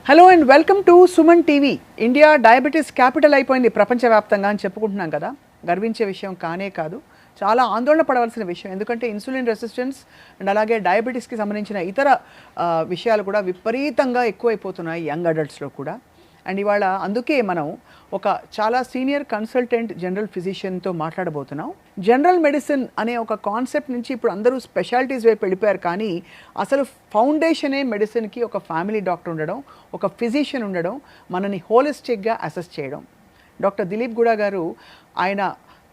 Hello and welcome to Suman TV. India diabetes capital అయిపోయింది ప్రపంచవ్యాప్తంగా అని చెప్పుకుంటున్నాం కదా. గర్వించే విషయం కానే కాదు, చాలా ఆందోళన పడవలసిన విషయం. ఎందుకంటే ఇన్సులిన్ రెసిస్టెన్స్ అండ్ అలాగే డయాబెటీస్కి సంబంధించిన ఇతర విషయాలు కూడా విపరీతంగా ఎక్కువైపోతున్నాయి యంగ్ అడల్ట్స్లో కూడా. అండ్ ఇవాళ అందుకే మనం ఒక చాలా సీనియర్ కన్సల్టెంట్ జనరల్ ఫిజిషియన్తో మాట్లాడబోతున్నాం. జనరల్ మెడిసిన్ అనే ఒక కాన్సెప్ట్ నుంచి ఇప్పుడు అందరూ స్పెషాలిటీస్ వైపు వెళ్ళిపోయారు, కానీ అసలు ఫౌండేషనే మెడిసిన్కి ఒక ఫ్యామిలీ డాక్టర్ ఉండడం, ఒక ఫిజిషియన్ ఉండడం, మనని హోలిస్టిక్గా అసెస్ చేయడం. డాక్టర్ దిలీప్ గూడా గారు ఆయన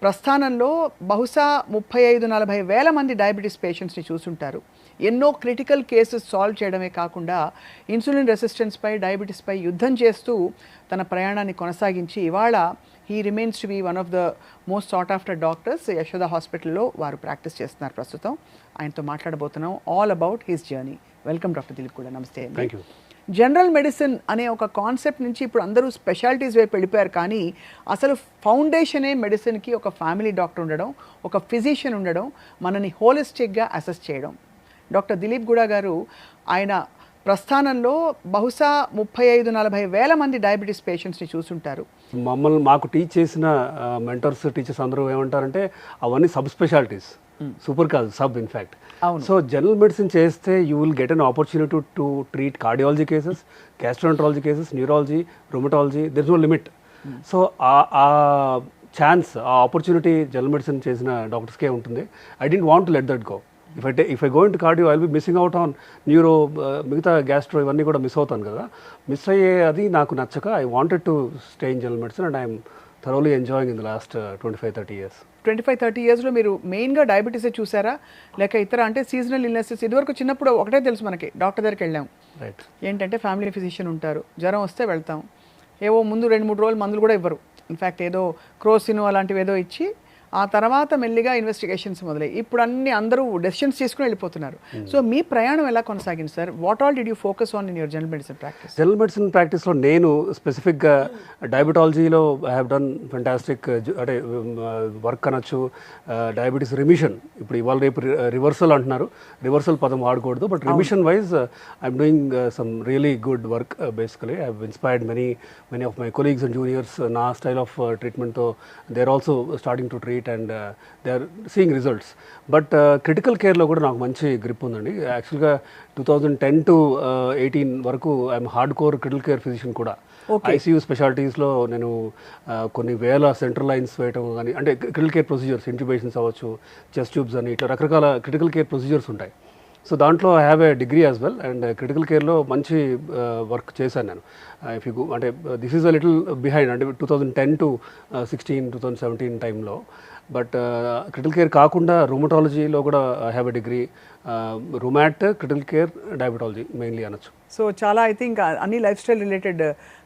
ప్రస్థానంలో బహుశా 35-40 వేల మంది డయాబెటీస్ పేషెంట్స్ని చూసుంటారు. ఎన్నో క్రిటికల్ కేసెస్ సాల్వ్ చేయడమే కాకుండా ఇన్సులిన్ రెసిస్టెన్స్పై, డయాబెటీస్పై యుద్ధం చేస్తూ తన ప్రయాణాన్ని కొనసాగించి ఇవాళ he remains to be one of the most sought after doctors. Yashoda హాస్పిటల్లో వారు ప్రాక్టీస్ చేస్తున్నారు ప్రస్తుతం. ఆయనతో మాట్లాడబోతున్నాం all about his journey. Welcome doctor Dilip కూడా. నమస్తే. Thank you. జనరల్ మెడిసిన్ అనే ఒక కాన్సెప్ట్ నుంచి ఇప్పుడు అందరూ స్పెషాలిటీస్ వైపు వెళ్ళిపోయారు, కానీ అసలు ఫౌండేషనే మెడిసిన్కి ఒక ఫ్యామిలీ డాక్టర్ ఉండడం, ఒక ఫిజిషియన్ ఉండడం, మనని హోలిస్టిక్గా అసెస్ చేయడం. డాక్టర్ దిలీప్ గూడా గారు ఆయన ప్రస్థానంలో బహుశా 35-40 వేల మంది డయాబెటీస్ పేషెంట్స్ని చూసుంటారు. మాకు టీచ్ చేసిన మెంటర్స్, టీచర్స్ అందరూ ఏమంటారంటే అవన్నీ సబ్ స్పెషాలిటీస్, సూపర్ కాదు, sub in fact. So general medicine చేస్తే you will get an opportunity to treat cardiology cases, gastroenterology cases, neurology, rheumatology. There is no limit. So ఆ ఛాన్స్, ఆ ఆపర్చునిటీ జనరల్ మెడిసిన్ చేసిన డాక్టర్స్కే ఉంటుంది. I don't want to let that go. If I go into cardio I will be missing out on neuro, మిగతా gastro ఇవన్నీ కూడా miss అవుతాను కదా. మిస్ అయ్యే అది నాకు నచ్చక I wanted to stay in general medicine and I'm thoroughly enjoying in the last 25-30 years. 25-30 yearsలో మీరు మెయిన్గా డయాబెటీసే చూసారా, లేక ఇతర అంటే సీజనల్ ఇల్నెసెస్? ఇదివరకు చిన్నప్పుడు ఒకటే తెలుసు మనకి, డాక్టర్ దగ్గరికి వెళ్ళాం, రైట్, ఏంటంటే ఫ్యామిలీ ఫిజిషియన్ ఉంటారు, జ్వరం వస్తే వెళ్తాం, ఏవో ముందు 2-3 రోజులు మందులు కూడా ఇవ్వరు. ఇన్ఫ్యాక్ట్ ఏదో క్రోసిన్ అలాంటివి ఏదో ఇచ్చి ఆ తర్వాత మెల్లిగా ఇన్వెస్టిగేషన్స్ మొదలై ఇప్పుడు అందరూ డెసిషన్స్ తీసుకుని వెళ్ళిపోతున్నారు. సో మీ ప్రయాణం ఎలా కొనసాగింది sir? What all did you focus on in your general medicine practice? General medicine ప్రాక్టీస్లో నేను స్పెసిఫిక్గా డయాబెటాలజీలో ఐ హ్యావ్ డన్ ఫెంటాస్టిక్ అంటే వర్క్ అనొచ్చు. డయాబెటీస్ రిమిషన్, ఇప్పుడు ఇవాళ రేపు రివర్సల్ అంటున్నారు, రివర్సల్ పదం వాడకూడదు, but remission wise I'm doing some really good work. Basically I have inspired many of my colleagues and juniors. నా స్టైల్ ఆఫ్ ట్రీట్మెంట్తో they are also starting to treat and they are seeing results. But critical కేర్లో కూడా నాకు మంచి grip ఉందండి. యాక్చువల్గా 2010 to 18 వరకు I'm hard core critical care physician కూడా. ఐసీయూ స్పెషాలిటీస్లో నేను కొన్ని వేల సెంట్రల్ లైన్స్ వేయటం కానీ, అంటే క్రిటికల్ కేర్ ప్రొసీజర్స్, ఇంట్యూబేషన్స్ అవ్వచ్చు, చెస్ట్ ట్యూబ్స్ అని, ఇట్లా రకరకాల క్రిటికల్ కేర్ ప్రొసీజర్స్ ఉంటాయి. సో దాంట్లో I have a degree as well, and critical కేర్లో మంచి వర్క్ చేశాను నేను. ఇఫ్ యూ అంటే this is a little behind, అంటే 2010 to 16, 2017 టైంలో. బట్ క్రిటికల్ కేర్ కాకుండా రూమటాలజీలో కూడా I have a degree. Rheumat, critical care, diabetology mainly అనొచ్చు. సో చాలా ఐ థింక్ అన్ని లైఫ్ స్టైల్ రిలేటెడ్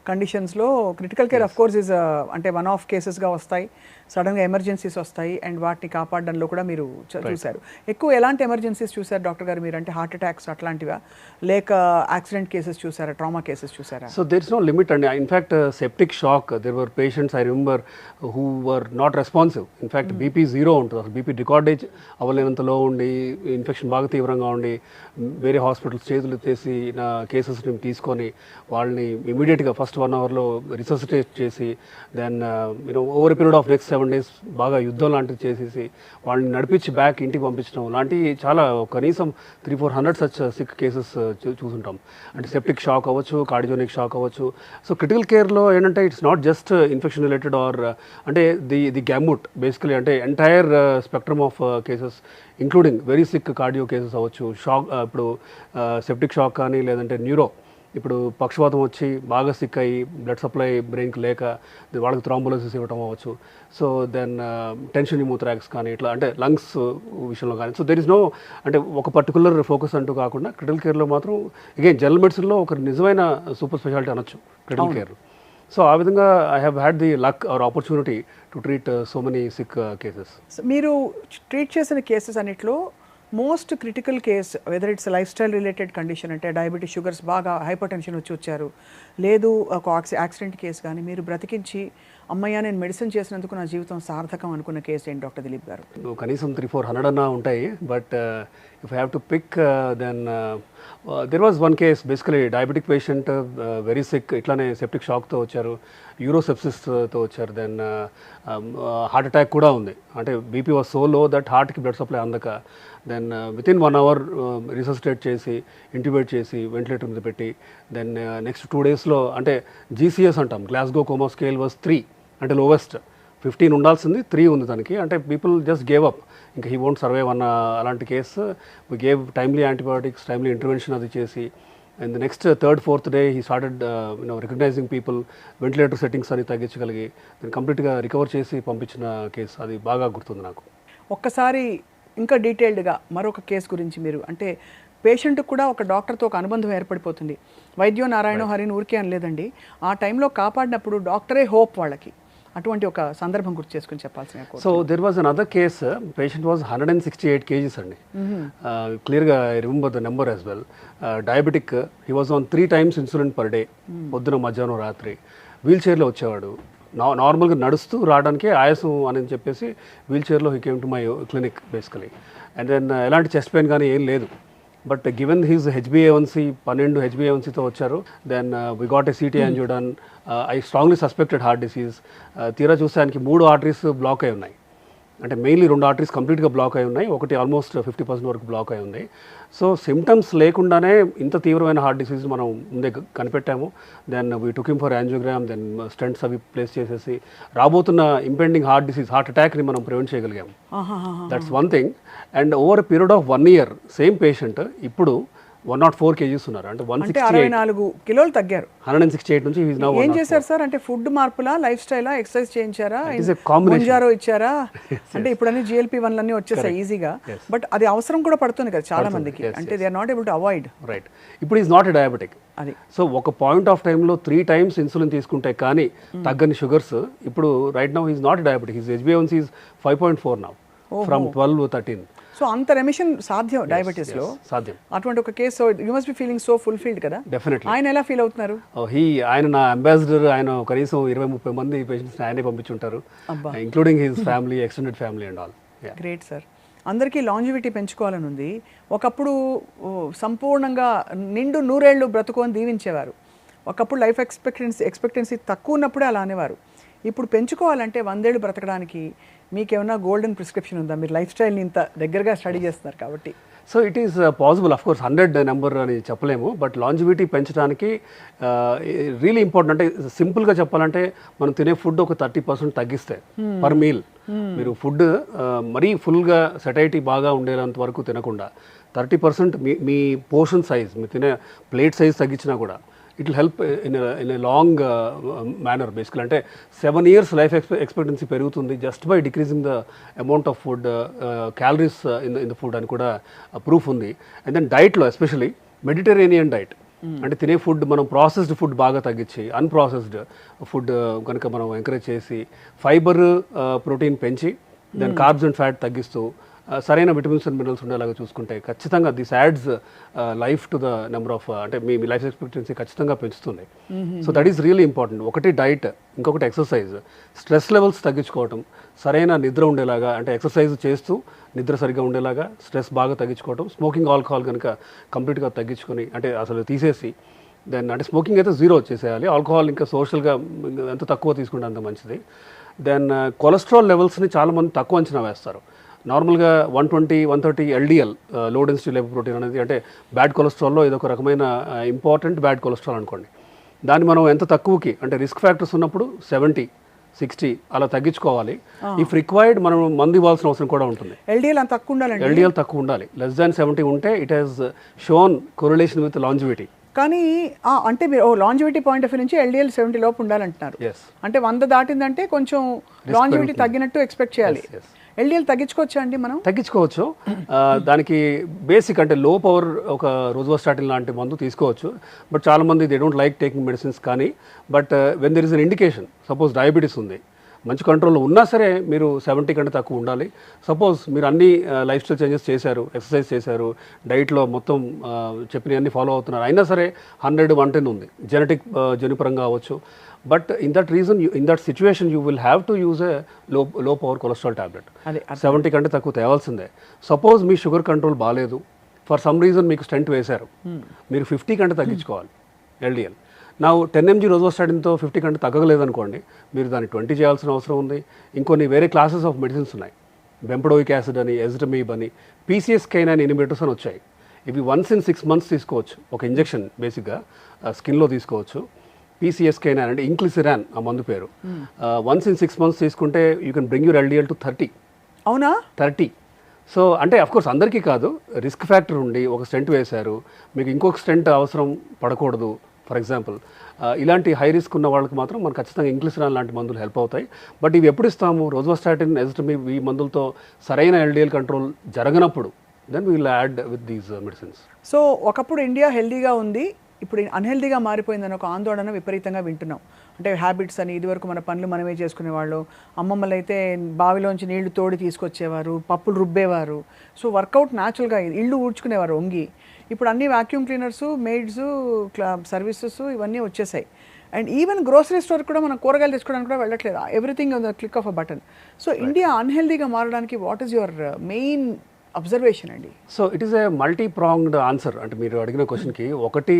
కండిషన్స్లో critical care of course is అంటే వన్ ఆఫ్ కేసెస్గా వస్తాయి, సడన్గా ఎమర్జెన్సీస్ వస్తాయి, అండ్ వాటిని కాపాడడంలో కూడా మీరు చూశారు. ఎక్కువ ఎలాంటి ఎమర్జెన్సీస్ చూశారు డాక్టర్ గారు మీరు? అంటే హార్ట్ అటాక్స్ అట్లాంటివా, లేక యాక్సిడెంట్ కేసెస్ చూసారా, ట్రామా కేసెస్ చూసారా? So there is no limit అండి. In fact septic shock, there were patients I remember who were not responsive. In fact BP 0 ఉంటుంది, అసలు బీపీ రికార్డేజ్ అవ్వలేనంతలో ఉండి, ఇన్ఫెక్షన్ బాగా తీవ్రంగా ఉండి, వేరే హాస్పిటల్స్ చేతులు ఎత్తేసి నా కేసెస్ని తీసుకొని వాళ్ళని ఇమీడియట్గా ఫస్ట్ 1 hourలో రిససిటేట్ చేసి, then over period of next 7 days బాగా యుద్ధం లాంటివి చేసేసి వాళ్ళని నడిపించి బ్యాక్ ఇంటికి పంపించడం లాంటివి చాలా, కనీసం 300-400 సచ్ సిక్ కేసెస్ చూసుంటాం. అంటే సెప్టిక్ షాక్ అవ్వచ్చు, కార్డియోనిక్ షాక్ అవ్వచ్చు. సో క్రిటికల్ కేర్లో ఏంటంటే it's not just infection related or అంటే ది గ్యాముట్ బేసికలీ, అంటే entire spectrum of cases including very sick cardio cases అవ్వచ్చు. షాక్, ఇప్పుడు సెప్టిక్ షాక్ కానీ, లేదంటే న్యూరో, ఇప్పుడు పక్షవాతం వచ్చి బాగా సిక్ అయ్యి బ్లడ్ సప్లై బ్రెయిన్కి లేక వాళ్ళకి థ్రాంబోలసిస్ ఇవ్వటం అవ్వచ్చు. సో దెన్ టెన్షన్ న్యూమోథ్రాక్స్ కానీ, ఇట్లా అంటే లంగ్స్ విషయంలో కానీ. సో దెర్ ఇస్ నో అంటే ఒక పర్టికులర్ ఫోకస్ అంటూ కాకుండా క్రిటికల్ కేర్లో మాత్రం అగైన్ జనరల్ మెడిసిన్లో ఒక నిజమైన సూపర్ స్పెషాలిటీ అనొచ్చు క్రిటికల్ కేర్. సో ఆ విధంగా I have had the luck or opportunity to treat so many sick cases. మీరు ట్రీట్ చేసిన కేసెస్ అన్నిట్లో most critical case whether it's lifestyle related condition అంటే డయాబెటీస్, షుగర్స్, బాగా hypertension వచ్చారు, లేదు ఒక యాక్సిడెంట్ కేసు కానీ మీరు బ్రతికించి అమ్మయ్య నేను మెడిసిన్ చేసినందుకు నా జీవితం సార్థకం అనుకున్న కేసు ఏంటి డాక్టర్ దిలీప్ గారు? కనీసం 300-400 అన్నా ఉంటాయి. But if I have to pick then there was one case, basically diabetic patient, very sick, ఇట్లానే సెప్టిక్ షాక్తో వచ్చారు, యూరోసెప్సిస్తో వచ్చారు, దెన్ హార్ట్ అటాక్ కూడా ఉంది. అంటే బీపీ వాజ్ సో లో దట్ హార్ట్కి బ్లడ్ సప్లై అందక దెన్ వితిన్ 1 hour రిసస్టేట్ చేసి ఇంట్యూబేట్ చేసి వెంటిలేటర్ మీద పెట్టి దెన్ నెక్స్ట్ 2 daysలో అంటే జీసీఎస్ అంటాం, గ్లాస్గో కోమా స్కేల్ వాజ్ 3, అంటే లోవెస్ట్. 15 ఉండాల్సింది 3 ఉంది తనకి. అంటే పీపుల్ జస్ట్ గేవ్ అప్, ఇంకా హీ వోంట్ సర్వైవ్ అన్న అలాంటి case. We gave timely antibiotics, timely intervention అది చేసి and next 3rd, 4th day he started recognising people, ventilator settings అని తగ్గించగలిగి దాన్ని కంప్లీట్గా రికవర్ చేసి పంపించిన కేసు. అది బాగా గుర్తుంది నాకు. ఒక్కసారి ఇంకా డీటెయిల్డ్గా మరొక కేసు గురించి మీరు, అంటే పేషెంట్కి కూడా ఒక డాక్టర్తో ఒక అనుబంధం ఏర్పడిపోతుంది. వైద్యో నారాయణ హరిని ఊరికే అనలేదండి, ఆ టైంలో కాపాడినప్పుడు డాక్టరే హోప్ వాళ్ళకి. అటువంటి ఒక సందర్భం గుర్తు చేసుకుని చెప్పాల్సిన. So there was another case, patient was 168 kgs అండి. క్లియర్గా I remember the number as well. Diabetic, he was on 3 times insulin per day, పొద్దున, మధ్యాహ్నం, రాత్రి. వీల్ చైర్లో వచ్చేవాడు. నార్మల్గా నడుస్తూ రావడానికి ఆయాసం అని చెప్పేసి వీల్ చైర్లో he came to my clinic basically. And then ఎలాంటి చెస్ట్ పెయిన్ కానీ ఏం లేదు. బట్ గివెన్ హీజ్ HbA1c 12 HbA1cతో వచ్చారు. Then we got a CT angio done. I strongly suspected heart disease. తీరా చూస్తే ఆయనకి 3 arteries బ్లాక్ అయి ఉన్నాయి. అంటే మెయిన్లీ 2 arteries కంప్లీట్గా బ్లాక్ అయి ఉన్నాయి, ఒకటి ఆల్మోస్ట్ 50% వరకు బ్లాక్ అయి ఉంది. సో సిమ్టమ్స్ లేకుండానే ఇంత తీవ్రమైన హార్ట్ డిసీజ్ మనం ముందే కనిపెట్టాము. Then we took him for angiogram, then stents అవి ప్లేస్ చేసేసి రాబోతున్న ఇంపెండింగ్ హార్ట్ డిసీజ్, హార్ట్ అటాక్ని మనం ప్రివెంట్ చేయగలిగాము. That's one thing. And over a period of 1 year same patient ఇప్పుడు 104 kgs ఉన్నారు. అంటే 164 కిలోలు తగ్గారు. 168 నుంచి he's now ఏం చేశారు సార్? అంటే ఫుడ్ మార్పులా, లైఫ్ స్టైలా, ఎక్సర్సైజ్ చేయించారా, ముంజారో ఇచ్చారా? అంటే ఇప్పుడన్నీ GLP-1 అన్నీ వచ్చేసాయి ఈజీగా, బట్ అది అవసరం కూడా పడుతుంది కదా చాలా మందికి. అంటే they are not able to avoid. Right. ఇప్పుడు ఈజ్ నాట్ ఎ డయాబెటిక్. అది సో ఒక పాయింట్ ఆఫ్ టైంలో 3 times ఇన్సులిన్ తీసుకుంటే కానీ తగ్గని షుగర్స్, ఇప్పుడు right now is not a diabetic. His HbA1c is 5.4 now from 12-13. So అంత రెమిషన్ సాధ్యం డయాబెటీస్ లో, సాధ్యం. అటువంటి ఒక case you must be feeling so fulfilled కదా. డెఫినెట్లీ. ఆయన ఎలా ఫీల్ అవుతున్నారు? ఆయన నా అంబాసిడర్. ఆయన కనీసం 20-30 మంది పేషెంట్స్ ఆయనే పంపించుంటారు, including his family, extended family and all. Great sir. అందరికీ లాంజివిటీ పెంచుకోవాలని ఉంది. ఒకప్పుడు సంపూర్ణంగా నిండు 100 ఏళ్ళు బ్రతుకు అని దీవించేవారు. ఒకప్పుడు లైఫ్ ఎక్స్పెక్టెన్సీ తక్కువ ఉన్నప్పుడే అలా అనేవారు. ఇప్పుడు పెంచుకోవాలంటే 100 ఏళ్ళు బ్రతకడానికి మీకేమన్నా గోల్డెన్ ప్రిస్క్రిప్షన్ ఉందా? మీరు లైఫ్ స్టైల్ని ఇంత దగ్గరగా స్టడీ చేస్తున్నారు కాబట్టి. So it is possible. Of course 100 number అని చెప్పలేము, బట్ లాంజివిటీ పెంచడానికి రియలీ ఇంపార్టెంట్. అంటే సింపుల్గా చెప్పాలంటే మనం తినే ఫుడ్ ఒక 30% తగ్గిస్తే పర్ మీల్, మీరు ఫుడ్ మరీ ఫుల్గా సెటైటీ బాగా ఉండేంత వరకు తినకుండా 30% మీ పోర్షన్ సైజ్, మీరు తినే ప్లేట్ సైజ్ తగ్గించినా కూడా it will help in a long manner. బేసికల్ అంటే 7 years లైఫ్ ఎక్స్పెక్టెన్సీ పెరుగుతుంది just by decreasing the amount of food, calories in the food అని కూడా ప్రూఫ్ ఉంది. అండ్ దెన్ డైట్లో ఎస్పెషలీ మెడిటరేనియన్ డైట్, అంటే తినే ఫుడ్ మనం ప్రాసెస్డ్ ఫుడ్ బాగా తగ్గించి అన్ప్రాసెస్డ్ ఫుడ్ కనుక మనం ఎంకరేజ్ చేసి ఫైబర్, ప్రోటీన్ పెంచి దెన్ కార్బ్స్ అండ్ ఫ్యాట్ తగ్గిస్తూ సరైన విటమిన్స్ అండ్ మినరల్స్ ఉండేలాగా చూసుకుంటే ఖచ్చితంగా this ads life to the number of, అంటే మీ లైఫ్ ఎక్స్పెక్టెన్సీ ఖచ్చితంగా పెంచుతుంది. So that is really important. ఒకటి డైట్, ఇంకొకటి ఎక్సర్సైజ్, స్ట్రెస్ లెవెల్స్ తగ్గించుకోవటం, సరైన నిద్ర ఉండేలాగా, అంటే ఎక్సర్సైజ్ చేస్తూ నిద్ర సరిగ్గా ఉండేలాగా స్ట్రెస్ బాగా తగ్గించుకోవటం, స్మోకింగ్, ఆల్కహాల్ కనుక కంప్లీట్గా తగ్గించుకొని, అంటే అసలు తీసేసి దెన్ అంటే స్మోకింగ్ అయితే 0 చేసేయాలి, ఆల్కహాల్ ఇంకా సోషల్గా ఎంత తక్కువ తీసుకుంటే అంత మంచిది. దెన్ కొలెస్ట్రాల్ లెవెల్స్ని చాలామంది తక్కువ అంచనా వేస్తారు. నార్మల్గా 120-130 LDL, లో డెన్సిటీ లిపోప్రోటీన్ అనేది, అంటే బ్యాడ్ కొలెస్ట్రాల్లో ఇది ఒక రకమైన ఇంపార్టెంట్ బ్యాడ్ కొలెస్ట్రాల్ అనుకోండి. దాన్ని మనం ఎంత తక్కువకి, అంటే రిస్క్ ఫ్యాక్టర్స్ ఉన్నప్పుడు 70-60 అలా తగ్గించుకోవాలి. ఇఫ్ రిక్వైర్డ్ మనం మందు ఇవ్వాల్సిన అవసరం కూడా ఉంటుంది. LDL తక్కువ ఉండాలి. LDL తక్కువ ఉండాలి. లెస్ దాన్ 70 ఉంటే it has shown correlation with longevity. కానీ అంటే మీరు లాంజివిటీ పాయింట్ ఆఫ్ వ్యూ నుంచి LDL 70 లోపు ఉండాలంటున్నారు. అంటే 100 దాటిందంటే కొంచెం లాంజివిటీ తగ్గినట్టు ఎక్స్పెక్ట్ చేయాలి. LDL తగ్గించుకోవచ్చా అండి? మనం తగ్గించుకోవచ్చు. దానికి బేసిక్ అంటే లో పవర్ ఒక రోజ్వాస్టాటిన్ లాంటి మందు తీసుకోవచ్చు. బట్ చాలామంది they don't like taking medicines. కానీ but when there is an indication, suppose diabetes ఉంది, మంచి కంట్రోల్లో ఉన్నా సరే మీరు 70 కంటే తక్కువ ఉండాలి. సపోజ్ మీరు అన్ని లైఫ్ స్టైల్ చేంజెస్ చేశారు, ఎక్సర్సైజ్ చేశారు, డైట్లో మొత్తం చెప్పిన అన్ని ఫాలో అవుతున్నారు, అయినా సరే 100, 110 ఉంది, జెనెటిక్ జన్యుపరంగా అవ్వచ్చు. But in that reason, in that situation you will have to use a లో పవర్ కొలెస్ట్రాల్ టాబ్లెట్. 70 కంటే తక్కువ తేవాల్సిందే. సపోజ్ మీ షుగర్ కంట్రోల్ బాగాలేదు, ఫర్ సమ్ రీజన్ మీకు స్టెంట్ వేశారు, మీరు 50 కంటే తగ్గించుకోవాలి ఎల్డిఎల్. నా 10 mg రోజ్వాస్టాటిన్తో 50 కంటే తగ్గలేదనుకోండి, మీరు దాన్ని 20 చేయాల్సిన అవసరం ఉంది. ఇంకొన్ని వేరే క్లాసెస్ ఆఫ్ మెడిసిన్స్ ఉన్నాయి, బెంపడోయిక్ యాసిడ్ అని, ఎజిటమీబ్ అని, PCSK9 ఇన్హిబిటర్స్ అని వచ్చాయి. ఇవి వన్స్ ఇన్ 6 months తీసుకోవచ్చు, ఒక ఇంజెక్షన్ బేసిక్గా స్కిన్లో తీసుకోవచ్చు. PCSK9 అంటే ఇంక్లిసిరాన్ ఆ మందు పేరు. వన్స్ ఇన్ 6 months తీసుకుంటే you can bring your LDL to 30. అవునా? 30. సో అంటే అఫ్కోర్స్ అందరికీ కాదు, రిస్క్ ఫ్యాక్టర్ ఉండి ఒక స్టెంట్ వేశారు, మీకు ఇంకొక స్టెంట్ అవసరం పడకూడదు ఫర్ ఎగ్జాంపుల్, ఇలాంటి హై రిస్క్ ఉన్న వాళ్ళకి మాత్రం మనకు ఖచ్చితంగా ఇంక్లిసిరాన్ లాంటి మందులు హెల్ప్ అవుతాయి. బట్ ఇవి ఎప్పుడు ఇస్తాము? రోజ్వాస్టాటిన్, ఎజిటమీబ్ ఈ మందులతో సరైన LDL కంట్రోల్ జరగనప్పుడు then we will add with these medicines. So ఒకప్పుడు ఇండియా హెల్దీగా ఉంది, ఇప్పుడు అన్హెల్దీగా మారిపోయిందని ఒక ఆందోళన విపరీతంగా వింటున్నాం. అంటే హ్యాబిట్స్ అని, ఇదివరకు మన పనులు మనమే చేసుకునేవాళ్ళు, అమ్మమ్మలు అయితే బావిలోంచి నీళ్లు తోడి తీసుకొచ్చేవారు, పప్పులు రుబ్బేవారు. సో వర్కౌట్ న్యాచురల్గా ఇల్లు ఊడ్చుకునేవారు వంగి. ఇప్పుడు అన్ని వాక్యూమ్ క్లీనర్స్, మెయిడ్స్, సర్వీసెస్ ఇవన్నీ వచ్చేసాయి. అండ్ ఈవెన్ గ్రోసరీ స్టోర్ కూడా మనం కూరగాయలు తెచ్చుకోవడానికి కూడా వెళ్ళట్లేదు, everything on the click of a button. So India అన్హెల్దీగా మారడానికి what is your main observation అండి? So it is a multi pronged answer. అంటే మీరు అడిగిన క్వశ్చన్కి ఒకటి,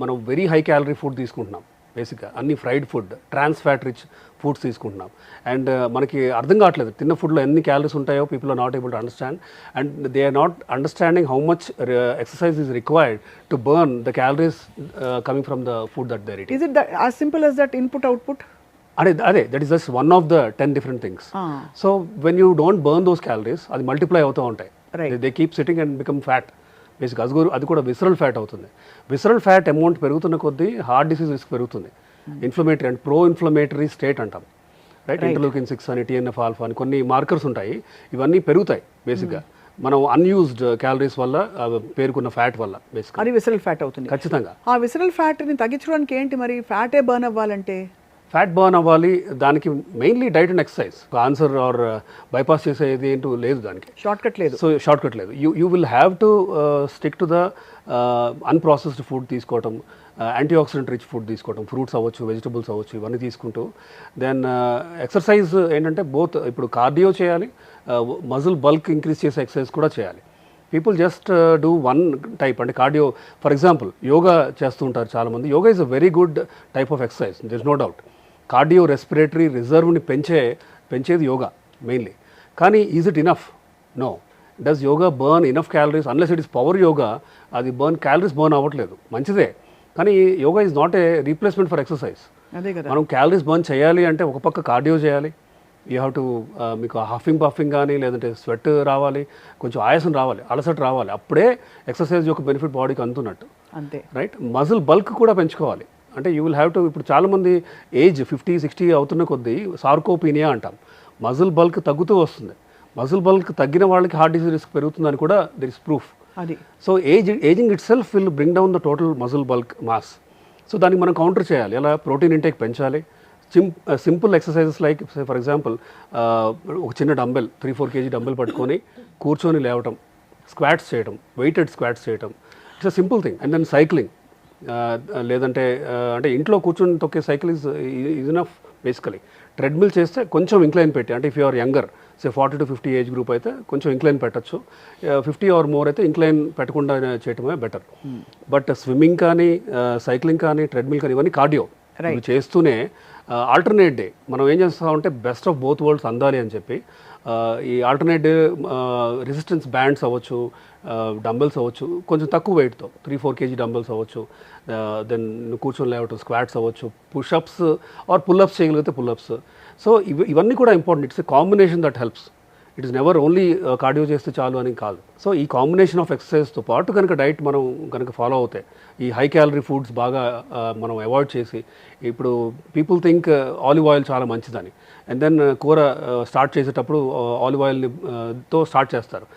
మనం వెరీ హై క్యాలరీ ఫుడ్ తీసుకుంటున్నాం, బేసిక్గా అన్ని fried food, trans fat rich foods తీసుకుంటున్నాం. అండ్ మనకి అర్థం కావట్లేదు తిన్న ఫుడ్లో ఎన్ని క్యాలరీస్ ఉంటాయో, people are not able to understand. And they are not understanding how much exercise is required to burn the calories coming from the food that there it is. It as simple as that input output? అదే that is just one of the 10 different things. So when you don't burn those calories, అది multiply అవుతూ ఉంటాయి, they keep sitting and become fat. Basic అది కూడా visceral fat అవుతుంది. Visceral fat amount పెరుగుతున్న కొద్దీ heart disease risk పెరుగుతుంది. Inflammatory and pro inflammatory state అంటాం, రైట్? ఇంటర్లూకిన్-6 అని, TNF ఆల్ఫా అని కొన్ని మార్కర్స్ ఉంటాయి, ఇవన్నీ పెరుగుతాయి బేసిక్గా మనం అన్యూజ్డ్ క్యాలరీస్ వల్ల, పేరుకున్న ఫ్యాట్ వల్ల. బేసిక్ అది విసరల్ ఫ్యాట్ అవుతుంది ఖచ్చితంగా. ఆ విసరల్ ఫ్యాట్ని తగ్గించడానికి ఏంటి మరి? ఫ్యాటే బర్న్ అవ్వాలంటే, ఫ్యాట్ బర్న్ అవ్వాలి, దానికి mainly diet and exercise. Answer or bypass చేసేది ఏంటో లేదు, దానికి షార్ట్ కట్ లేదు. సో షార్ట్ కట్ లేదు. You will have to stick to the unprocessed food తీసుకోవటం, యాంటీ ఆక్సిడెంట్ రిచ్ ఫుడ్ తీసుకోవటం, ఫ్రూట్స్ అవ్వచ్చు, వెజిటబుల్స్ అవ్వచ్చు, ఇవన్నీ తీసుకుంటూ దెన్ ఎక్సర్సైజ్ ఏంటంటే బోత్ ఇప్పుడు కార్డియో చేయాలి, మజిల్ బల్క్ ఇంక్రీజ్ చేసే ఎక్సర్సైజ్ కూడా చేయాలి. People just do one type, అంటే కార్డియో ఫర్ ఎగ్జాంపుల్ యోగా చేస్తూ ఉంటారు చాలామంది. Yoga is a very good type of exercise, there is no doubt. Cardio respiratory రిజర్వ్ని పెంచేది యోగా మెయిన్లీ. కానీ is it enough? No. Does yoga burn enough calories? Unless it is power yoga, అది calories burn అవ్వట్లేదు, మంచిదే. కానీ yoga is not a replacement for exercise. అదే కదా, మనం క్యాలరీస్ బర్న్ చేయాలి అంటే ఒక పక్క కార్డియో చేయాలి, యూ హ్యావ్ టు, మీకు హఫింగ్ పఫింగ్ కానీ, లేదంటే స్వెట్ రావాలి, కొంచెం ఆయాసం రావాలి, అలసట రావాలి, అప్పుడే ఎక్సర్సైజ్ యొక్క బెనిఫిట్ బాడీకి అందుతున్నట్టు, అంతే, రైట్? మజిల్ బల్క్ కూడా పెంచుకోవాలి. అంటే యూ విల్ హ్యావ్ టు, ఇప్పుడు చాలామంది ఏజ్ 50, 60 అవుతున్న కొద్దీ సార్కోపీనియా అంటాం, మజిల్ బల్క్ తగ్గుతూ వస్తుంది. మజిల్ బల్క్ తగ్గిన వాళ్ళకి హార్ట్ డిసీజ్ రిస్క్ పెరుగుతుందని కూడా దర్ ఇస్ ప్రూఫ్. అది so ageing it self will bring down the total muscle bulk mass. So దానికి మనం కౌంటర్ చేయాలి. ఎలా? ప్రోటీన్ ఇంటేక్ పెంచాలి. Simple exercises like for example ఒక చిన్న డంబెల్ 3-4 kg డంబెల్ పట్టుకొని కూర్చొని లేవటం, స్క్వాట్స్ చేయటం, వెయిటెడ్ స్క్వాట్స్ చేయటం, it's a simple thing. And then cycling, లేదంటే అంటే ఇంట్లో కూర్చొని తొక్కే cycle is enough basically. Treadmill చేస్తే కొంచెం ఇంక్లైన్ పెట్టి, అంటే if you are younger, say 40 to 50 age group అయితే కొంచెం ఇంక్లైన్ పెట్టచ్చు, 50 or more అయితే ఇంక్లైన్ పెట్టకుండా చేయటమే బెటర్. బట్ స్విమ్మింగ్ కానీ, సైక్లింగ్ కానీ, ట్రెడ్మిల్ కానీ, ఇవన్నీ కార్డియో ఇవి చేస్తూనే ఆల్టర్నేట్ డే మనం ఏం చేస్తామంటే బెస్ట్ ఆఫ్ బోత్ వరల్డ్స్ అందాలి అని చెప్పి ఈ ఆల్టర్నేట్ డే రెసిస్టెన్స్ బ్యాండ్స్ అవ్వచ్చు, డంబెల్స్ అవ్వచ్చు, కొంచెం తక్కువ వెయిట్తో 3-4 kg డంబెల్స్ అవ్వచ్చు, దెన్ కూర్చొని లేవటం స్క్వాట్స్ అవ్వచ్చు, పుషప్స్ ఆర్ పుల్అప్స్ చేయగలిగితే పుల్అప్స్. సో ఇవన్నీ కూడా important. It's a combination that helps. It is never only cardio చేస్తే చాలు అని కాదు. సో ఈ కాంబినేషన్ ఆఫ్ ఎక్సర్సైజ్తో పాటు కనుక డైట్ మనం కనుక ఫాలో అవుతాయి, ఈ హై క్యాలరీ ఫుడ్స్ బాగా మనం అవాయిడ్ చేసి, ఇప్పుడు పీపుల్ థింక్ ఆలివ్ ఆయిల్ చాలా మంచిదని, అండ్ దెన్ కూర స్టార్ట్ చేసేటప్పుడు ఆలివ్ ఆయిల్ని తో స్టార్ట్ చేస్తారు.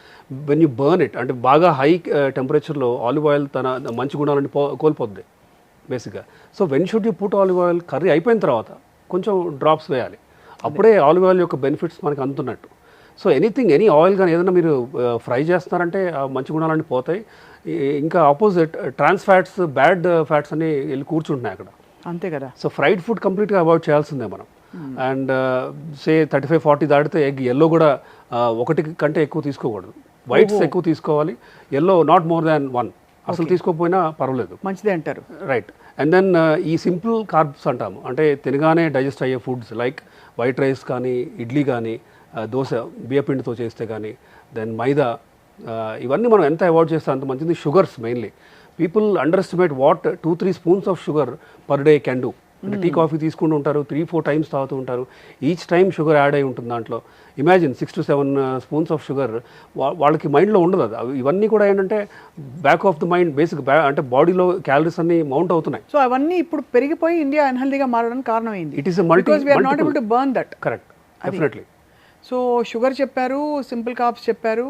వెన్ యూ బర్న్ ఇట్, అంటే బాగా హై టెంపరేచర్లో ఆలివ్ ఆయిల్ తన మంచి గుణాలని కోల్పోద్ది బేసిక్గా. So when should you put olive oil? Curry అయిపోయిన తర్వాత కొంచెం డ్రాప్స్ వేయాలి. అప్పుడే ఆలివ్ ఆయిల్ యొక్క బెనిఫిట్స్ మనకి అందుతున్నట్టు. సో ఎనీ ఆయిల్ కానీ ఏదైనా మీరు ఫ్రై చేస్తున్నారంటే ఆ మంచి గుణాలన్నీ పోతాయి. ఇంకా opposite trans fats, bad fats అని వెళ్ళి కూర్చుంటున్నాయి అక్కడ. అంతే కదా. సో ఫ్రైడ్ ఫుడ్ కంప్లీట్గా అవాయిడ్ చేయాల్సిందే మనం. అండ్ సే 35-40 దాటితే ఎగ్ ఎల్లో కూడా ఒకటి కంటే ఎక్కువ తీసుకోకూడదు. వైట్స్ ఎక్కువ తీసుకోవాలి, ఎల్లో నాట్ మోర్ దాన్ 1 అసలు తీసుకోకపోయినా పర్వాలేదు, మంచిదే అంటారు. రైట్. అండ్ దెన్ ఈ సింపుల్ కార్బ్స్ అంటాము, అంటే తినగానే డైజెస్ట్ అయ్యే ఫుడ్స్ లైక్ వైట్ రైస్ కానీ, ఇడ్లీ కానీ, దోశ బియ్యపిండితో చేస్తే కానీ, దెన్ మైదా, ఇవన్నీ మనం ఎంత అవాయిడ్ చేస్తే అంత మంచిది. Sugars mainly people under estimate what 2-3 spoons of sugar per day can do. అంటే టీ కాఫీ తీసుకుంటూ ఉంటారు, 3-4 టైమ్స్ తాగుతూ ఉంటారు, ఈచ్ టైం షుగర్ యాడ్ అయి ఉంటుంది దాంట్లో. ఇమాజిన్ 6-7 స్పూన్స్ ఆఫ్ షుగర్ వాళ్ళకి మైండ్లో ఉండదు. అది ఇవన్నీ కూడా ఏంటంటే back of the mind, basic అంటే బాడీలో క్యాలరీస్ అన్ని మౌంట్ అవుతున్నాయి. సో అవన్నీ ఇప్పుడు పెరిగిపోయి ఇండియా అన్హెల్దీగా మారడానికి కారణం అయింది. It is not able to burn that. Correct, definitely. So sugar చెప్పారు, సింపుల్ కార్బ్స్ చెప్పారు,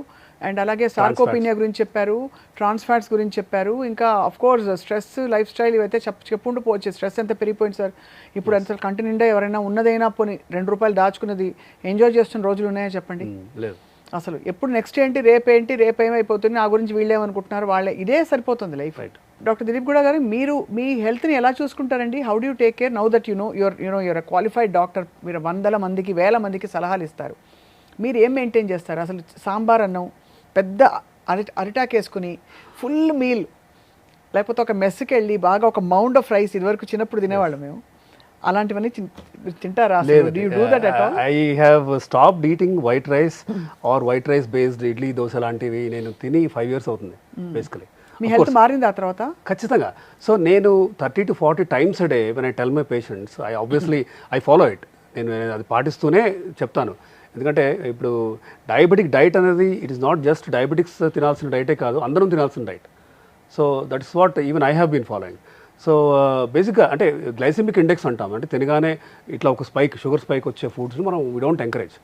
అండ్ అలాగే సార్కోపీనియా గురించి చెప్పారు, ట్రాన్స్ ఫ్యాట్స్ గురించి చెప్పారు, ఇంకా of course stress, life style, ఇవైతే చెప్పుకుంటూ పోవచ్చు. స్ట్రెస్ ఎంత పెరిగిపోయింది సార్ ఇప్పుడు. అసలు కంటి నిండా ఎవరైనా ఉన్నదైనా పోనీ ₹2 దాచుకున్నది ఎంజాయ్ చేస్తున్న రోజులు ఉన్నాయో చెప్పండి? లేదు. అసలు ఎప్పుడు నెక్స్ట్ ఏంటి, రేపు ఏమైపోతుంది, నా గురించి వీళ్ళేమనుకుంటున్నారు, వాళ్ళే, ఇదే సరిపోతుంది లైఫ్. డాక్టర్ దిలీప్ గౌడ గారు, మీరు మీ హెల్త్ని ఎలా చూసుకుంటారండి? How do you take care now that your qualified doctor? మీరు 100 మందికి సలహాలు ఇస్తారు, మీరు ఏం మెయింటైన్ చేస్తారు? అసలు సాంబార్ అన్నం పెద్ద అరిటాక్ వేసుకుని ఫుల్ మీల్, లేకపోతే ఒక మెస్కి వెళ్ళి బాగా ఒక మౌండ్ ఆఫ్ రైస్, ఇదివరకు చిన్నప్పుడు తినేవాళ్ళం మేము, అలాంటివన్నీ తింటారా? I have stopped eating white rice or white rice based idli, dosa లాంటివి నేను తిని 5 years అవుతుంది బేసికలీ. మీ హెల్త్ మారింది ఆ తర్వాత? ఖచ్చితంగా. సో నేను 30-40 times a day when I tell my patients, I follow it. నేను అది పాటిస్తూనే చెప్తాను. ఎందుకంటే ఇప్పుడు డయాబెటిక్ డైట్ అనేది it is not just diabetics తినాల్సిన డైటే కాదు, అందరం తినాల్సిన diet. So that is what even I have been following. So బేసిక్గా అంటే గ్లైసెమిక్ ఇండెక్స్ అంటాం, అంటే తినగానే ఇట్లా ఒక షుగర్ స్పైక్ వచ్చే ఫుడ్స్ని మనం వీ డోంట్ ఎంకరేజ్.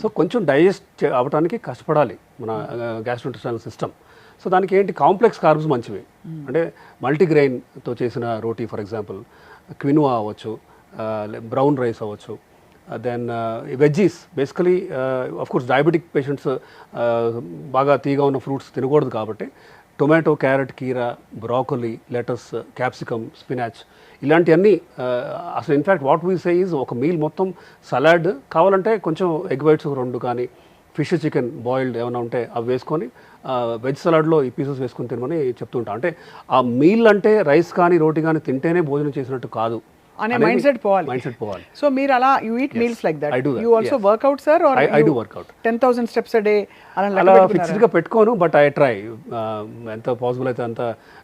సో కొంచెం డైజెస్ట్ అవ్వడానికి కష్టపడాలి మన గ్యాస్ట్రోఇంటెస్టైనల్ సిస్టమ్. సో దానికి ఏంటి, కాంప్లెక్స్ కార్బ్స్ మంచివి, అంటే మల్టీగ్రెయిన్తో చేసిన రోటీ ఫర్ ఎగ్జాంపుల్, క్వినోవా అవ్వచ్చు, బ్రౌన్ రైస్ అవ్వచ్చు, then veggies. Basically course diabetic patients బాగా తీగా ఉన్న ఫ్రూట్స్ తినకూడదు కాబట్టి టొమాటో, క్యారెట్, కీరా, బ్రాకోలీ, లెటస్, క్యాప్సికమ్, స్పినాచ్, ఇలాంటివన్నీ అసలు in fact what we say is ఒక మీల్ మొత్తం సలాడ్, కావాలంటే కొంచెం ఎగ్ వైట్స్ 2 కానీ, ఫిష్, చికెన్ బాయిల్డ్ ఏమైనా ఉంటే అవి వేసుకొని వెజ్ సలాడ్లో ఈ పీసెస్ వేసుకొని తినమని చెప్తుంటాం. అంటే ఆ మీల్ అంటే రైస్ కానీ రోటీ కానీ తింటేనే భోజనం చేసినట్టు కాదు అనే మైండ్ సెట్ పోవాలి. సో మీరు అలా you eat meals like that. You also workout sir? Are I do workout 10,000 steps a day అలా ఫిక్స్డ్గా పెట్టుకోను, బట్ ఐ ట్రై ఎంత పాసిబుల్ అయితే అంత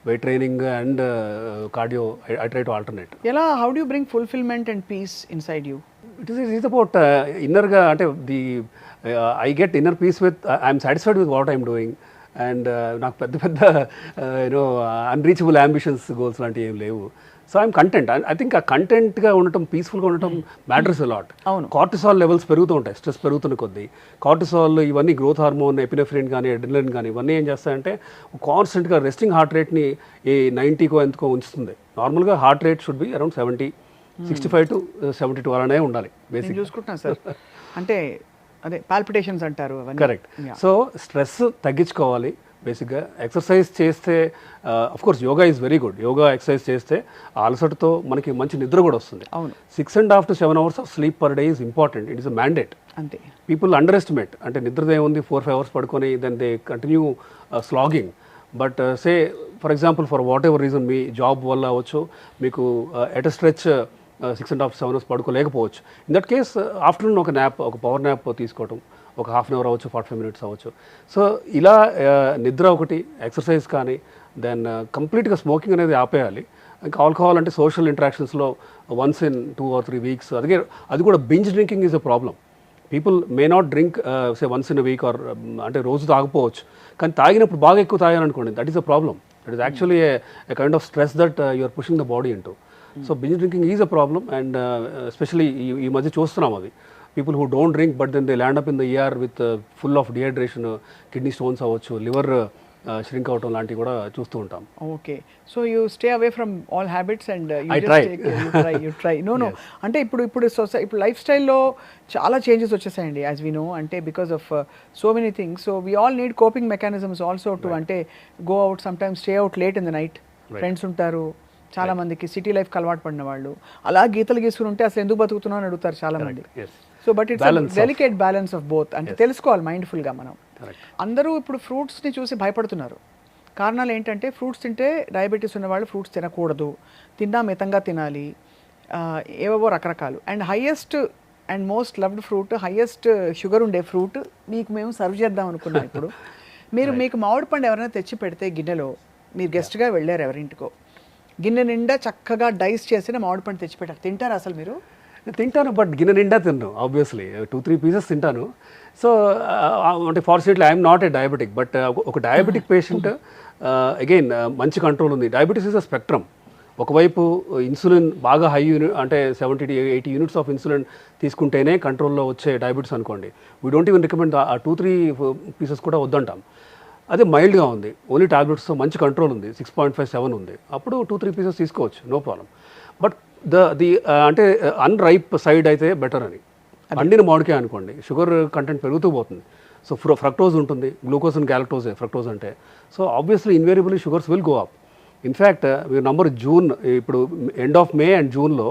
weight training and cardio I try to alternate. ఎలా, how do bring fulfilment and peace inside you? It is about ఇన్నర్గా, అంటే I get inner peace with, I'm satisfied with what I'm doing. And నాకు పెద్ద unreachable ambitions, goals లాంటివి ఏం లేవు. So I'm content. I think ఆ కంటెంట్గా ఉండటం, పీస్ఫుల్గా ఉండటం మ్యాటర్స్ అలాట్. కార్టిసాల్ లెవెల్స్ పెరుగుతూ ఉంటాయి స్ట్రెస్ పెరుగుతున్న కొద్దీ. కార్టిసాల్ ఇవన్నీ గ్రోత్ హార్మోన్, ఎపినెఫ్రిన్ కానీ, అడ్రినలిన్ కానీ, ఇవన్నీ ఏం చేస్తాయంటే కాన్స్టెంట్గా రెస్టింగ్ హార్ట్ రేట్ని 90కో ఎంతకో ఉంచుతుంది. నార్మల్గా heart rate should be around 70, 65 to 72 అలానే ఉండాలి బేసిక్. చూసుకుంటున్నాను సార్, అంటే అదే పాల్పిటేషన్స్ అంటారు. కరెక్ట్. సో స్ట్రెస్ తగ్గించుకోవాలి బేసిక్గా. ఎక్సర్సైజ్ చేస్తే, course yoga is very good. Yoga exercise చేస్తే ఆ అలసటతో మనకి మంచి నిద్ర కూడా వస్తుంది. అవును. 6.5 to 7 hours of sleep per day is important. It is a mandate. అంతే. పీపుల్ అండర్ ఎస్టిమేట్, అంటే నిద్రదే ఉంది 4-5 hours పడుకొని then they continue slogging. But say for example for whatever reason, మీ జాబ్ వల్ల అవ్వచ్చు, మీకు ఎట్ స్ట్రెచ్ 6.5-7 hours పడుకోలేకపోవచ్చు. ఇన్ దట్ కేస్ ఆఫ్టర్నూన్ ఒక న్యాప్, ఒక పవర్ న్యాప్ తీసుకోవటం, ఒక 1/2 hour అవ్వచ్చు, 45 minutes అవ్వచ్చు. సో ఇలా నిద్ర ఒకటి, ఎక్సర్సైజ్ కానీ, దెన్ కంప్లీట్గా స్మోకింగ్ అనేది ఆపేయాలి. ఇంకా ఆల్కహాల్ అంటే సోషల్ ఇంటరాక్షన్స్లో once in 2 or 3 weeks, అది కూడా binge drinking is a problem. People may not drink say once in a week or అంటే రోజు తాగకపోవచ్చు, కానీ తాగినప్పుడు బాగా ఎక్కువ తాగాలనుకోండి, that is a problem. That is actually a kind of stress that you are pushing the body into. So binge drinking is a problem. And especially ఈ మధ్య చూస్తున్నాం అది. People who don't drink but then they land up in the ER with full of dehydration, kidney stones అవ్వచ్చు, liver shrink అవటం లాంటివి కూడా చూస్తూ ఉంటాం. Okay, so you stay away from all habits and I try. You try no అంటే ఇప్పుడు లైఫ్ స్టైల్లో చాలా చేంజెస్ వచ్చేసాయండి యాజ్ వి నో, అంటే because of so many things. So we all need coping mechanisms also to, అంటే go out sometimes, stay out late in the night, friends ఉంటారు చాలా మందికి, సిటీ లైఫ్కి అలవాటు పడిన వాళ్ళు అలా గీతలు గీసుకుని ఉంటే అసలు ఎందుకు బతుకుతున్నావు అని అడుగుతారు చాలా మంది. So but it's delicate balance of both, అంటే తెలుసుకోవాలి మైండ్ఫుల్గా మనం. అందరూ ఇప్పుడు ఫ్రూట్స్ని చూసి భయపడుతున్నారు. కారణాలు ఏంటంటే ఫ్రూట్స్ తింటే డయాబెటీస్ ఉన్నవాళ్ళు ఫ్రూట్స్ తినకూడదు, తిన్నా మితంగా తినాలి, ఏవేవో రకరకాలు. And highest and most loved fruit, highest sugar ఉండే ఫ్రూట్ మీకు మేము సర్వ్ చేద్దాం అనుకున్నాం. ఇప్పుడు మీకు మామిడి పండు ఎవరైనా తెచ్చి పెడితే గిన్నెలో, మీరు గెస్ట్గా వెళ్ళారు ఎవరింటికో, గిన్నె నిండా చక్కగా డైస్ చేసిన మామిడి పండు తెచ్చి పెట్టారు, తింటారా అసలు మీరు? తింటాను, బట్ గిన్నె నిండా తిన్నాను ఆబ్వియస్లీ, 2-3 పీసెస్ తింటాను. సో అంటే fortunately I'm not a diabetic, but ఒక డయాబెటిక్ పేషెంట్ అగైన్ మంచి కంట్రోల్ ఉంది. Diabetes is a spectrum. ఒకవైపు ఇన్సులిన్ బాగా హై అంటే 70-80 యూనిట్స్ ఆఫ్ ఇన్సులిన్ తీసుకుంటేనే కంట్రోల్లో వచ్చే డయాబెటీస్ అనుకోండి, వీ డోంట్ ఈవెన్ రికమెండ్ ఆ 2-3 పీసెస్ కూడా వద్దంటాం. అదే మైల్డ్గా ఉంది, ఓన్లీ టాబ్లెట్స్తో మంచి కంట్రోల్ ఉంది, 6.57 ఉంది, అప్పుడు 2-3 పీసెస్ తీసుకోవచ్చు, నో ప్రాబ్లం. బట్ ది అంటే అన్రైప్ సైడ్ అయితే బెటర్ అని. పండిన మామిడికాయ అనుకోండి, షుగర్ కంటెంట్ పెరుగుతూ పోతుంది. సో ఫ్రక్టోజ్ ఉంటుంది, గ్లూకోజ్ అండ్ గ్యాలక్టోజే ఫ్రక్టోజ్ అంటే. So obviously invariably sugars will go up. In fact మీరు నంబర్ జూన్, ఇప్పుడు ఎండ్ ఆఫ్ మే అండ్ జూన్లో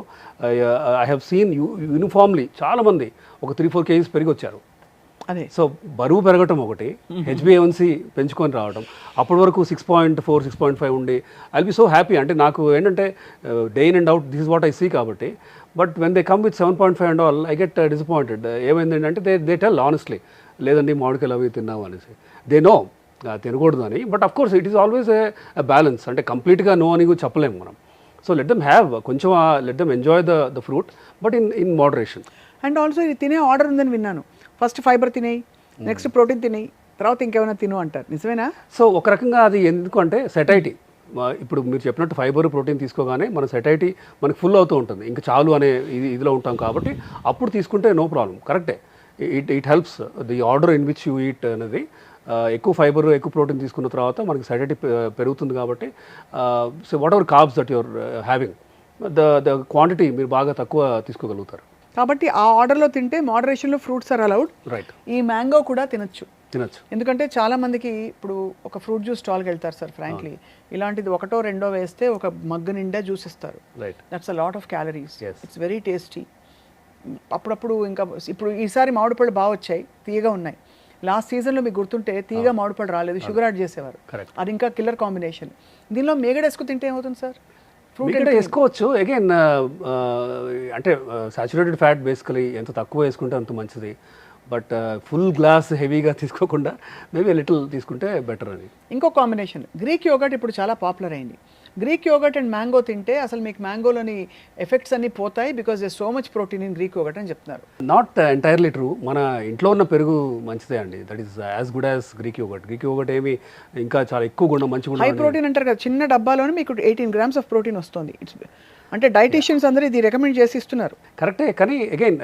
ఐ హ్యావ్ సీన్ యూనిఫామ్లీ చాలామంది ఒక 3-4 కేజీస్ పెరిగి వచ్చారు. అదే, సో బరువు పెరగటం ఒకటి, హెచ్బిఏవన్సీ పెంచుకొని రావడం, అప్పటి వరకు 6.4, 6.5 ఉండి I will be so happy. అంటే నాకు ఏంటంటే day in and out this is what I see కాబట్టి. But when they come with 7.5 and all, I get disappointed. ఏమైంది అంటే దే టెల్ ఆనెస్ట్లీ, లేదండి మామిడికాయలు అవి తిన్నాం అనేసి. దే నో తినకూడదు అని. But of course it is always a balance, అంటే కంప్లీట్గా నో అని కూడా చెప్పలేము మనం. సో లెట్ దెమ్ హ్యావ్ కొంచెం, let them enjoy the fruit, but in moderation. And also ఇది తినే ఆర్డర్ ఉందని విన్నాను, ఫస్ట్ ఫైబర్ తినేయి, నెక్స్ట్ ప్రోటీన్ తినేయి, తర్వాత ఇంకేమైనా తిను అంటారు, నిజమేనా? సో ఒక రకంగా అది ఎందుకు అంటే సెటైటీ. ఇప్పుడు మీరు చెప్పినట్టు ఫైబర్ ప్రోటీన్ తీసుకోగానే మన సెటైటీ మనకు ఫుల్ అవుతూ ఉంటుంది, ఇంకా చాలు అనే ఇదిలో ఉంటాం కాబట్టి అప్పుడు తీసుకుంటే నో ప్రాబ్లం, కరెక్టే. It helps the order in which you eat అనేది. ఎక్కువ ఫైబర్ ఎక్కువ ప్రోటీన్ తీసుకున్న తర్వాత మనకి సెటైటీ పెరుగుతుంది కాబట్టి so what ever carbs that your having, the quantity మీరు బాగా తక్కువ తీసుకోగలుగుతారు. కాబట్టి ఆ ఆర్డర్లో తింటే మోడరేషన్లో ఫ్రూట్స్ ఆర్ అలౌడ్. రైట్. ఈ మ్యాంగో కూడా తినచ్చు. ఎందుకంటే చాలా మందికి ఇప్పుడు ఒక ఫ్రూట్ జ్యూస్ స్టాల్కి వెళ్తారు సార్, ఫ్రాంక్లీ ఇలాంటిది 1-2 వేస్తే ఒక మగ్గు నిండా జ్యూస్ ఇస్తారు. That's a lot of calories, it's very tasty. అప్పుడప్పుడు ఇంకా ఇప్పుడు ఈసారి మామిడిపళ్ళు బాగా వచ్చాయి, తీయగా ఉన్నాయి. లాస్ట్ సీజన్లో మీకు గుర్తుంటే తీయగా మామిడిపళ్ళు రాలేదు, షుగర్ యాడ్ చేసేవారు, అది ఇంకా కిల్లర్ కాంబినేషన్. దీనిలో మేగడ వేసుకుని తింటే ఏమవుతుంది సార్? ఫ్రూట్ అంటే వేసుకోవచ్చు, అగైన్ అంటే సాచురేటెడ్ ఫ్యాట్ బేసికలీ ఎంత తక్కువ వేసుకుంటే అంత మంచిది. బట్ ఫుల్ గ్లాస్ హెవీగా తీసుకోకుండా మేబీ లిటిల్ తీసుకుంటే బెటర్ అని. ఇంకో కాంబినేషన్ గ్రీక్ యోగర్ట్ ఇప్పుడు చాలా పాపులర్ అయింది. గ్రీక్ యోగర్ట్ అండ్ మ్యాంగో తింటే అసలు మీకు మ్యాంగోలోని ఎఫెక్ట్స్ అన్ని పోతాయి, because they so much protein in Greek yoghurt అని చెప్తున్నారు. Not entirely true. మన ఇంట్లో ఉన్న పెరుగు మంచిదే అండి, that is as good as Greek yoghurt. Greek yoghurt ఏమి ఇంకా చాలా ఎక్కువ గుణం, మంచి గుణం, హై ప్రోటీన్ అంటారు కదా. చిన్న డబ్బాలోనే మీకు 18 grams ఆఫ్ ప్రోటీన్ వస్తుంది. ఇట్స్ అంటే డైటీషియన్స్ అందరూ ఇది రికమెండ్ చేసి ఇస్తున్నారు. కరెక్టే, కానీ again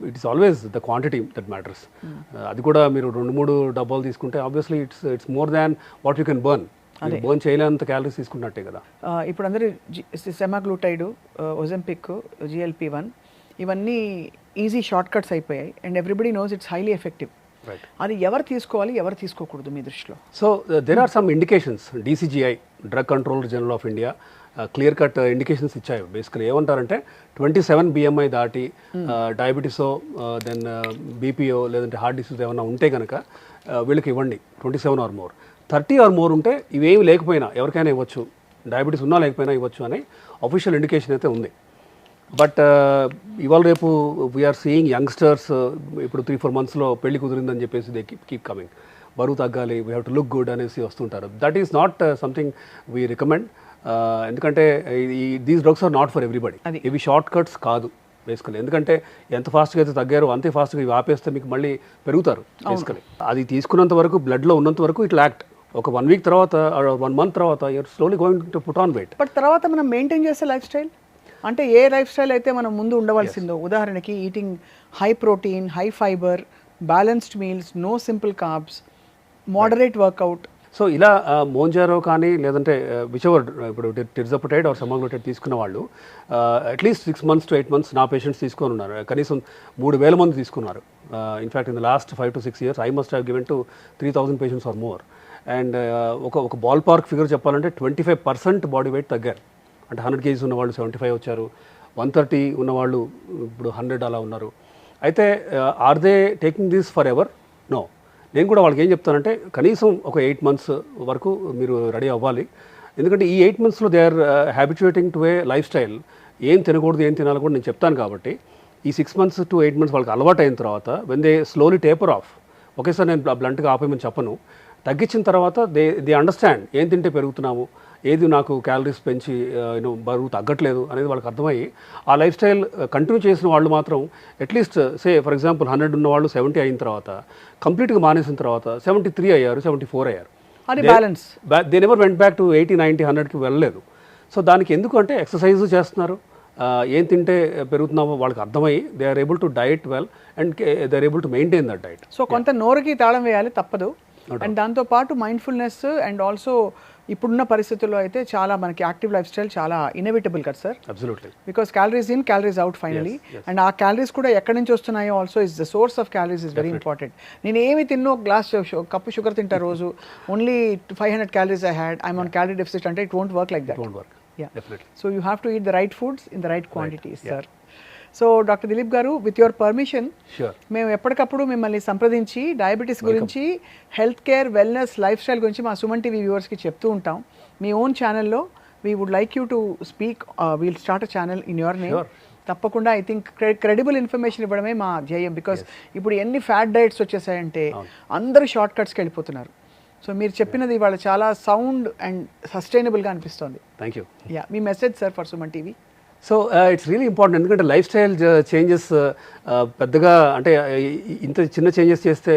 it is always the quantity that matters. అది కూడా మీరు 2-3 డబ్బాలు తీసుకుంటే obviously it's more than what you can burn. Burn చేయలేనంత క్యాలరీస్ తీసుకున్నట్టే కదా. ఇప్పుడు అందరూ సెమాగ్లూటైడ్, ఒజెంపిక్, GLP-1 ఇవన్నీ ఈజీ షార్ట్ కట్స్ అయిపోయాయి and everybody knows it's highly effective. అది ఎవరు తీసుకోవాలి, ఎవరు తీసుకోకూడదు మీ దృష్టిలో? So there are some indications. DCGI, drug controller general of India, clear cut indications ఇచ్చాయి. బేసికలీ ఏమంటారంటే 27 BMI దాటి డయాబెటీసో దెన్ బీపీఓ లేదంటే హార్ట్ డిసీజ్ ఏమైనా ఉంటే కనుక వీళ్ళకి ఇవ్వండి, 27 ఆర్ మోర్. 30 ఆర్ మోర్ ఉంటే ఇవేమి లేకపోయినా ఎవరికైనా ఇవ్వచ్చు, డయాబెటీస్ ఉన్నా లేకపోయినా ఇవ్వచ్చు అని అఫీషియల్ ఇండికేషన్ అయితే ఉంది. బట్ ఇవాళ రేపు వీఆర్ సీయింగ్ యంగ్స్టర్స్ ఇప్పుడు 3-4 monthsలో పెళ్లి కుదిరిందని చెప్పేసి దే కీప్ కమింగ్. బరువు తగ్గాలి, we have to look good అనేసి వస్తుంటారు. That is not something we recommend. ఎందుకంటే these drugs are not for everybody. ఇవి షార్ట్ కట్స్ కాదు బేసికలీ. ఎందుకంటే ఎంత ఫాస్ట్గా అయితే తగ్గారో అంతే ఫాస్ట్గా ఇవి ఆపేస్తే మీకు మళ్ళీ పెరుగుతారు బేసికలీ. అది తీసుకున్నంత వరకు, బ్లడ్లో ఉన్నంత వరకు ఇట్ యాక్ట్. ఒక 1 week తర్వాత, 1 month తర్వాత you are slowly going to put on weight. But తర్వాత మనం మెయింటైన్ చేసే లైఫ్ స్టైల్ అంటే ఏ లైఫ్ స్టైల్ అయితే మనం ముందు ఉండవలసిందో, ఉదాహరణకి eating high protein, high fibre, balanced meals, no simple carbs, moderate workout. So ఇలా మోంజారో కానీ లేదంటే విచవర్ ఇప్పుడు టిర్జపటైడ్ ఆర్ సమాగ్లూటైడ్ తీసుకున్న వాళ్ళు అట్లీస్ట్ 6 months to 8 months నా పేషెంట్స్ తీసుకొని ఉన్నారు. కనీసం 3,000 మంది తీసుకున్నారు. In fact in the last 5 to 6 years I must have given to 3,000 patients or more. And ఒక బాల్ పార్క్ ఫిగర్ చెప్పాలంటే 25% బాడీ వెయిట్ తగ్గారు. అంటే 100 kgs ఉన్న వాళ్ళు 75 వచ్చారు, 130 ఉన్నవాళ్ళు ఇప్పుడు 100 అలా ఉన్నారు. అయితే are they taking this forever? No. నేను కూడా వాళ్ళకి ఏం చెప్తానంటే కనీసం ఒక 8 months వరకు మీరు రెడీ అవ్వాలి. ఎందుకంటే ఈ 8 monthsలో they are habituating to a lifestyle. ఏం తినకూడదు ఏం తినాలి కూడా నేను చెప్తాను. కాబట్టి ఈ 6 months to 8 months వాళ్ళకి అలవాటు అయిన తర్వాత when they slowly taper of, ఒకేసారి నేను బ్లంట్గా ఆపేయమని చెప్పను, తగ్గించిన తర్వాత దే అండర్స్టాండ్ ఏం తింటే పెరుగుతున్నాము, ఏది నాకు క్యాలరీస్ పెంచి బరువు తగ్గట్లేదు అనేది వాళ్ళకి అర్థమయ్యి ఆ లైఫ్ స్టైల్ కంటిన్యూ చేసిన వాళ్ళు మాత్రం అట్లీస్ట్ ఫర్ ఎగ్జాంపుల్ 100 ఉన్న వాళ్ళు 70 అయిన తర్వాత కంప్లీట్గా మానేసిన తర్వాత 73 అయ్యారు, 74 అయ్యారు. అది balance. They never went back to 80, 90, 100కి వెళ్ళలేదు. సో దానికి ఎందుకు అంటే ఎక్సర్సైజ్ చేస్తున్నారు, ఏం తింటే పెరుగుతున్నామో వాళ్ళకి అర్థమయ్యి they are able to diet well and they are able to maintain that diet. So కొంత నోరుకి తాళం వేయాలి, తప్పదు. అండ్ దాంతోపాటు మైండ్ఫుల్నెస్ అండ్ ఆల్సో ఇప్పుడున్న పరిస్థితుల్లో అయితే చాలా మనకి యాక్టివ్ లైఫ్ స్టైల్ చాలా ఇన్నోవేటబుల్ కదా sir. Absolutely. Because calories in calories out finally. And ఆ క్యాలరీస్ కూడా ఎక్కడి నుంచి వస్తున్నాయో also is the source of calories is very important. నేను ఏమి తిన్నో కప్పు షుగర్ తింటా రోజు, only 500 calories I had, I'm on calorie deficit అంటే it won't work like that. It won't work. Yeah. Definitely. So you have to eat the right foods in the right quantities, sir. So doctor Dilip గారు, with your permission మేము ఎప్పటికప్పుడు మిమ్మల్ని సంప్రదించి diabetes గురించి, health care, wellness, lifestyle గురించి మా Suman TV వ్యూవర్స్కి చెప్తూ ఉంటాం. మీ ఓన్ ఛానల్లో we would like you to speak, we'll start a channel in your name. తప్పకుండా ఐ థింక్ క్రెడిబుల్ ఇన్ఫర్మేషన్ ఇవ్వడమే మా ధ్యేయం. బికాస్ ఇప్పుడు ఎన్ని ఫ్యాట్ డైట్స్ వచ్చేసాయంటే అందరూ షార్ట్ కట్స్కి వెళ్ళిపోతున్నారు. సో మీరు చెప్పినది ఇవాళ చాలా సౌండ్ అండ్ సస్టైనబుల్గా అనిపిస్తుంది. Thank you. Yeah, me message sir for Suman TV. So it's really important. ఎందుకంటే లైఫ్ స్టైల్ చేంజెస్ పెద్దగా అంటే ఇంత చిన్న చేంజెస్ చేస్తే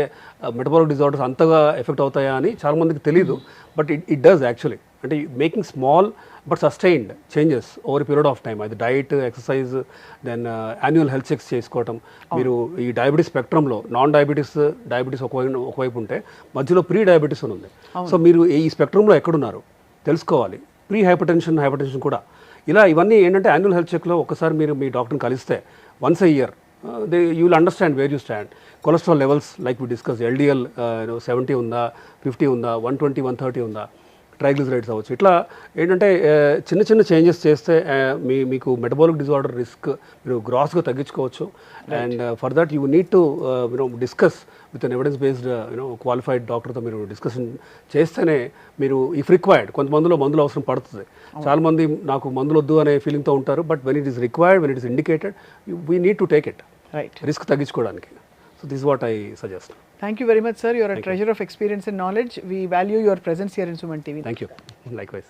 మెటబాలిక్ డిజార్డర్స్ అంతగా ఎఫెక్ట్ అవుతాయా అని చాలామందికి తెలియదు. But it does actually. అంటే making small but sustained changes over period of time, అది diet, exercise, then annual health checks చేసుకోవటం. మీరు ఈ డయాబెటీస్ స్పెక్ట్రంలో నాన్ డయాబెటీస్ ఒకవైపు ఉంటే మధ్యలో ప్రీ డయాబెటీస్ అని ఉంది. సో మీరు ఈ స్పెక్ట్రంలో ఎక్కడున్నారు తెలుసుకోవాలి. ప్రీ హైపర్టెన్షన్ కూడా. ఇలా ఇవన్నీ ఏంటంటే యాన్యువల్ హెల్త్ చెక్లో ఒకసారి మీరు మీ డాక్టర్ని కలిస్తే once a year you will understand where you stand. Cholesterol levels like we discuss, LDL 70 ఉందా, 50 ఉందా, 120, 130 ఉందా, ట్రైగ్లిజరైడ్స్ అవ్వచ్చు. ఇట్లా ఏంటంటే చిన్న చిన్న చేంజెస్ చేస్తే మీకు మెటబాలిక్ డిజార్డర్ రిస్క్ మీరు గ్రాస్గా తగ్గించుకోవచ్చు. And for that you need to discuss with an evidence based qualified డాక్టర్తో మీరు డిస్కషన్ చేస్తేనే మీరు ఇఫ్ రిక్వైర్డ్, కొంతమందిలో మందులు అవసరం పడుతుంది. చాలామంది నాకు మందులు వద్దు అనే ఫీలింగ్తో ఉంటారు. But when it is required, when it is indicated, we need to take it, risk తగ్గించుకోవడానికి. So this is what I suggest. Thank you very much, sir. You are a treasure of experience and knowledge. We value your presence here in Suman TV. Thank you. Likewise.